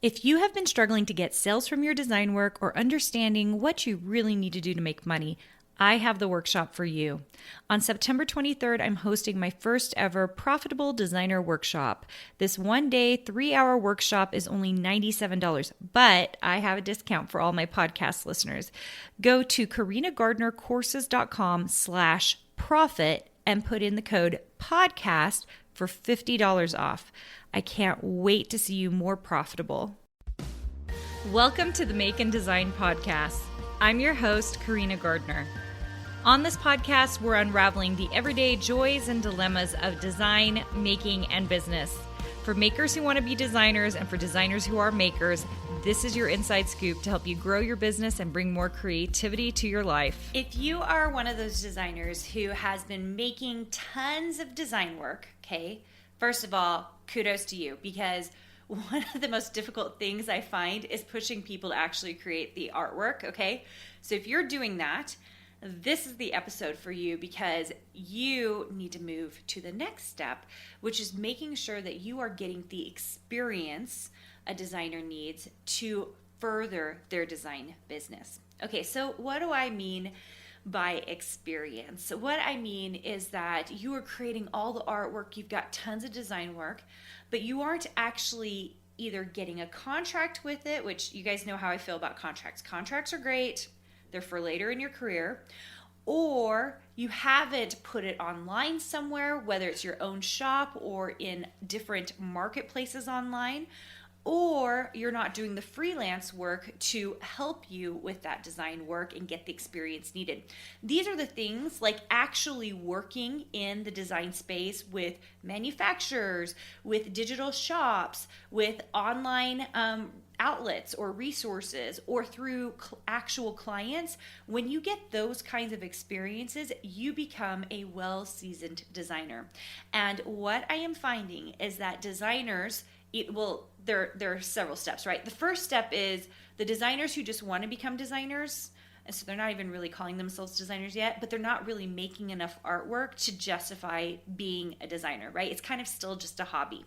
If you have been struggling to get sales from your design work or understanding what you really need to do to make money, I have the workshop for you. On September 23rd, I'm hosting my first ever Profitable Designer Workshop. This 1-day, 3-hour workshop is only $97, but I have a discount for all my podcast listeners. Go to carinagardnercourses.com/profit and put in the code podcast for $50 off. I can't wait to see you more profitable. Welcome to the Make and Design Podcast. I'm your host, Carina Gardner. On this podcast, we're unraveling the everyday joys and dilemmas of design, making, and business. For makers who want to be designers and for designers who are makers, this is your inside scoop to help you grow your business and bring more creativity to your life. If you are one of those designers who has been making tons of design work, okay, first of all, kudos to you, because one of the most difficult things I find is pushing people to actually create the artwork, okay? So if you're doing that, this is the episode for you because you need to move to the next step, which is making sure that you are getting the experience a designer needs to further their design business. Okay, so what do I mean by experience? What I mean is that you are creating all the artwork, you've got tons of design work, but you aren't actually either getting a contract with it, which you guys know how I feel about contracts. Contracts are great. They're for later in your career, or you haven't put it online somewhere, whether it's your own shop or in different marketplaces online, or you're not doing the freelance work to help you with that design work and get the experience needed. These are the things like actually working in the design space with manufacturers, with digital shops, with online outlets or resources, or through actual clients. When you get those kinds of experiences, you become a well-seasoned designer. And what I am finding is that designers, there are several steps, right? The first step is the designers who just want to become designers, and so they're not even really calling themselves designers yet, but they're not really making enough artwork to justify being a designer, right? It's kind of still just a hobby.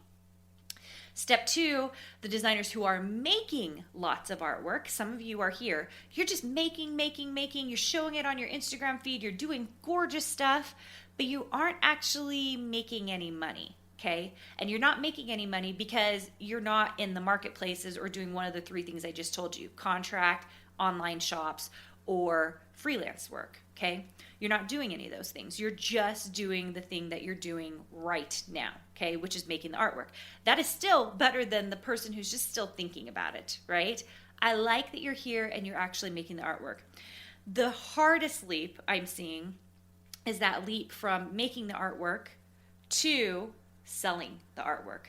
Step two, the designers who are making lots of artwork. Some of you are here. You're just making. You're showing it on your Instagram feed. You're doing gorgeous stuff, but you aren't actually making any money. Okay. And you're not making any money because you're not in the marketplaces or doing one of the three things I just told you: contract, online shops, or freelance work. Okay. You're not doing any of those things. You're just doing the thing that you're doing right now. Okay. Which is making the artwork. That is still better than the person who's just still thinking about it. Right. I like that you're here and you're actually making the artwork. The hardest leap I'm seeing is that leap from making the artwork to selling the artwork.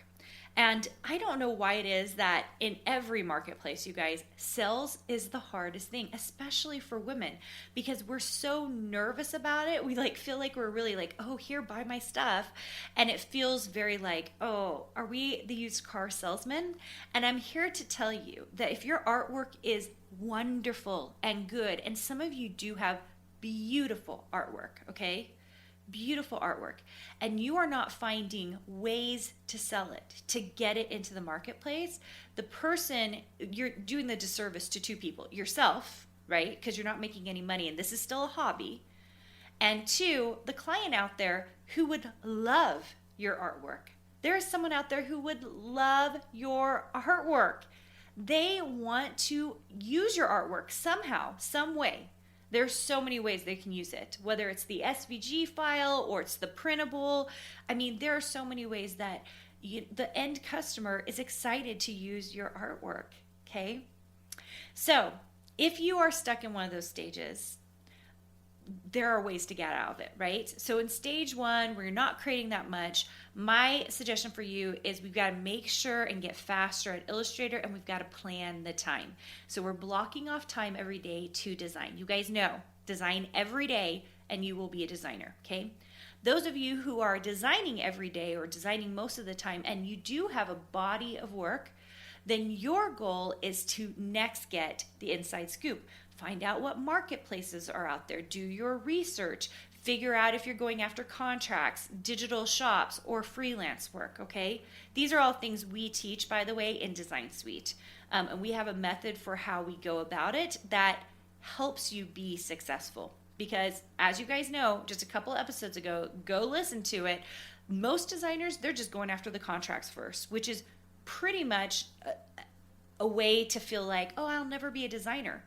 And I don't know why it is that in every marketplace, you guys, sales is the hardest thing, especially for women, because we're so nervous about it. We feel like we're really like, oh, here, buy my stuff. And it feels very like, oh, are we the used car salesman? And I'm here to tell you that if your artwork is wonderful and good, and some of you do have beautiful artwork, okay? Beautiful artwork, and you are not finding ways to sell it, to get it into the marketplace, the person, you're doing the disservice to two people: yourself, right? Because you're not making any money and this is still a hobby, and two, the client out there who would love your artwork. There is someone out there who would love your artwork. They want to use your artwork somehow, some way. There's so many ways they can use it, whether it's the SVG file or it's the printable. I mean, there are so many ways that the end customer is excited to use your artwork, okay? So if you are stuck in one of those stages, there are ways to get out of it, right? So in stage one, where you're not creating that much, my suggestion for you is we've got to make sure and get faster at Illustrator, and we've got to plan the time. So we're blocking off time every day to design. You guys know, design every day and you will be a designer, okay? Those of you who are designing every day or designing most of the time and you do have a body of work, then your goal is to next get the inside scoop. Find out what marketplaces are out there. Do your research. Figure out if you're going after contracts, digital shops, or freelance work, okay? These are all things we teach, by the way, in Design Suite. And we have a method for how we go about it that helps you be successful. Because as you guys know, just a couple episodes ago, go listen to it. Most designers, they're just going after the contracts first, which is pretty much a way to feel like, oh, I'll never be a designer,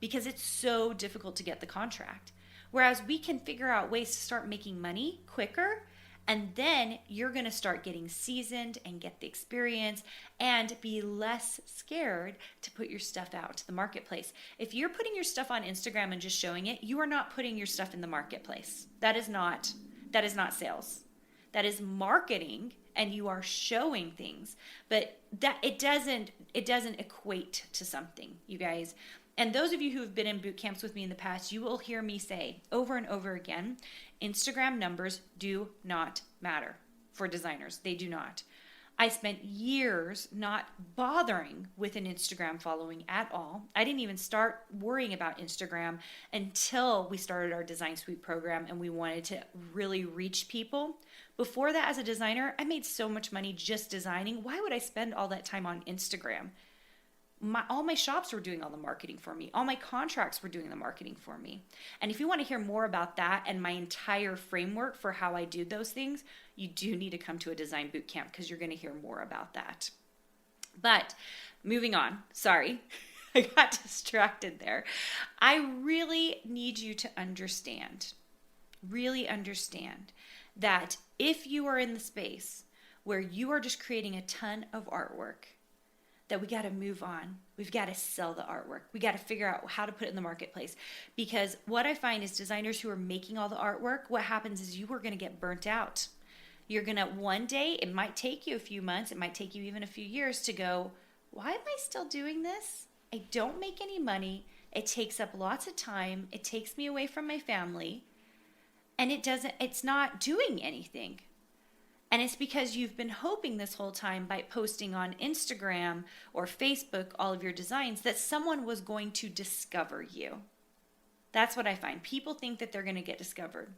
because it's so difficult to get the contract. Whereas we can figure out ways to start making money quicker, and then you're going to start getting seasoned and get the experience and be less scared to put your stuff out to the marketplace. If you're putting your stuff on Instagram and just showing it, you are not putting your stuff in the marketplace. That is not sales. That is marketing, and you are showing things, but that it doesn't equate to something, you guys. And those of you who have been in boot camps with me in the past, you will hear me say over and over again, Instagram numbers do not matter for designers. They do not. I spent years not bothering with an Instagram following at all. I didn't even start worrying about Instagram until we started our Design Suite program and we wanted to really reach people. Before that, as a designer, I made so much money just designing. Why would I spend all that time on Instagram? All my shops were doing all the marketing for me. All my contracts were doing the marketing for me. And if you want to hear more about that and my entire framework for how I do those things, you do need to come to a design boot camp, because you're going to hear more about that. But moving on, sorry, I got distracted there. I really need you to really understand that if you are in the space where you are just creating a ton of artwork, that we got to move on. We've got to sell the artwork. We got to figure out how to put it in the marketplace. Because what I find is designers who are making all the artwork, what happens is you are going to get burnt out. You're going to, one day, it might take you a few months, it might take you even a few years to go, why am I still doing this? I don't make any money. It takes up lots of time. It takes me away from my family. And it's not doing anything. And it's because you've been hoping this whole time by posting on Instagram or Facebook all of your designs that someone was going to discover you. That's what I find. People think that they're going to get discovered.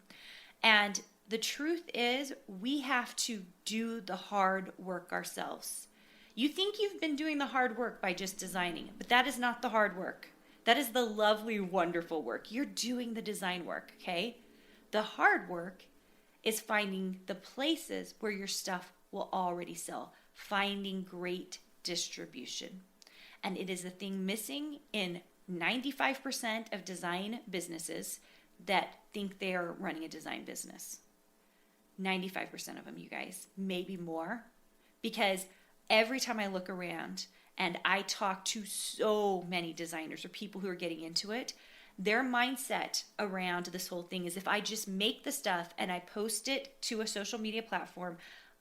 And the truth is, we have to do the hard work ourselves. You think you've been doing the hard work by just designing, but that is not the hard work. That is the lovely, wonderful work. You're doing the design work, okay? The hard work is finding the places where your stuff will already sell, finding great distribution. And it is the thing missing in 95% of design businesses that think they are running a design business. 95% of them, you guys, maybe more. Because every time I look around and I talk to so many designers or people who are getting into it, their mindset around this whole thing is, if I just make the stuff and I post it to a social media platform,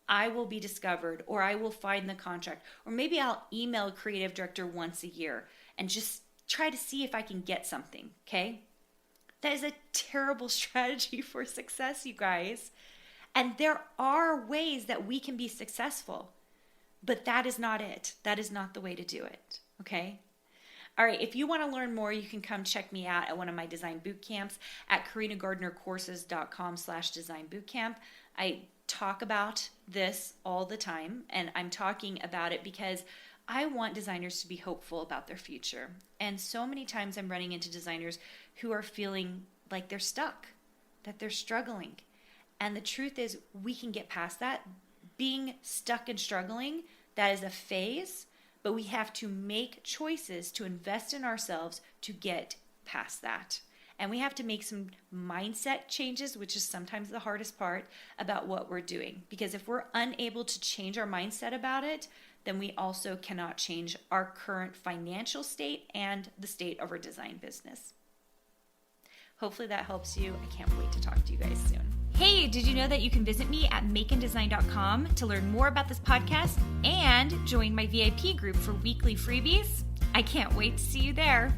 I will be discovered, or I will find the contract, or maybe I'll email a creative director once a year and just try to see if I can get something, okay? That is a terrible strategy for success, you guys. And there are ways that we can be successful, but that is not it. That is not the way to do it, okay? All right, if you want to learn more, you can come check me out at one of my design boot camps at carinagardnercourses.com/design bootcamp. I talk about this all the time, and I'm talking about it because I want designers to be hopeful about their future. And so many times I'm running into designers who are feeling like they're stuck, that they're struggling. And the truth is, we can get past that. Being stuck and struggling, that is a phase. But we have to make choices to invest in ourselves to get past that. And we have to make some mindset changes, which is sometimes the hardest part, about what we're doing. Because if we're unable to change our mindset about it, then we also cannot change our current financial state and the state of our design business. Hopefully that helps you. I can't wait to talk to you guys soon. Hey, did you know that you can visit me at makeanddesign.com to learn more about this podcast and join my VIP group for weekly freebies? I can't wait to see you there.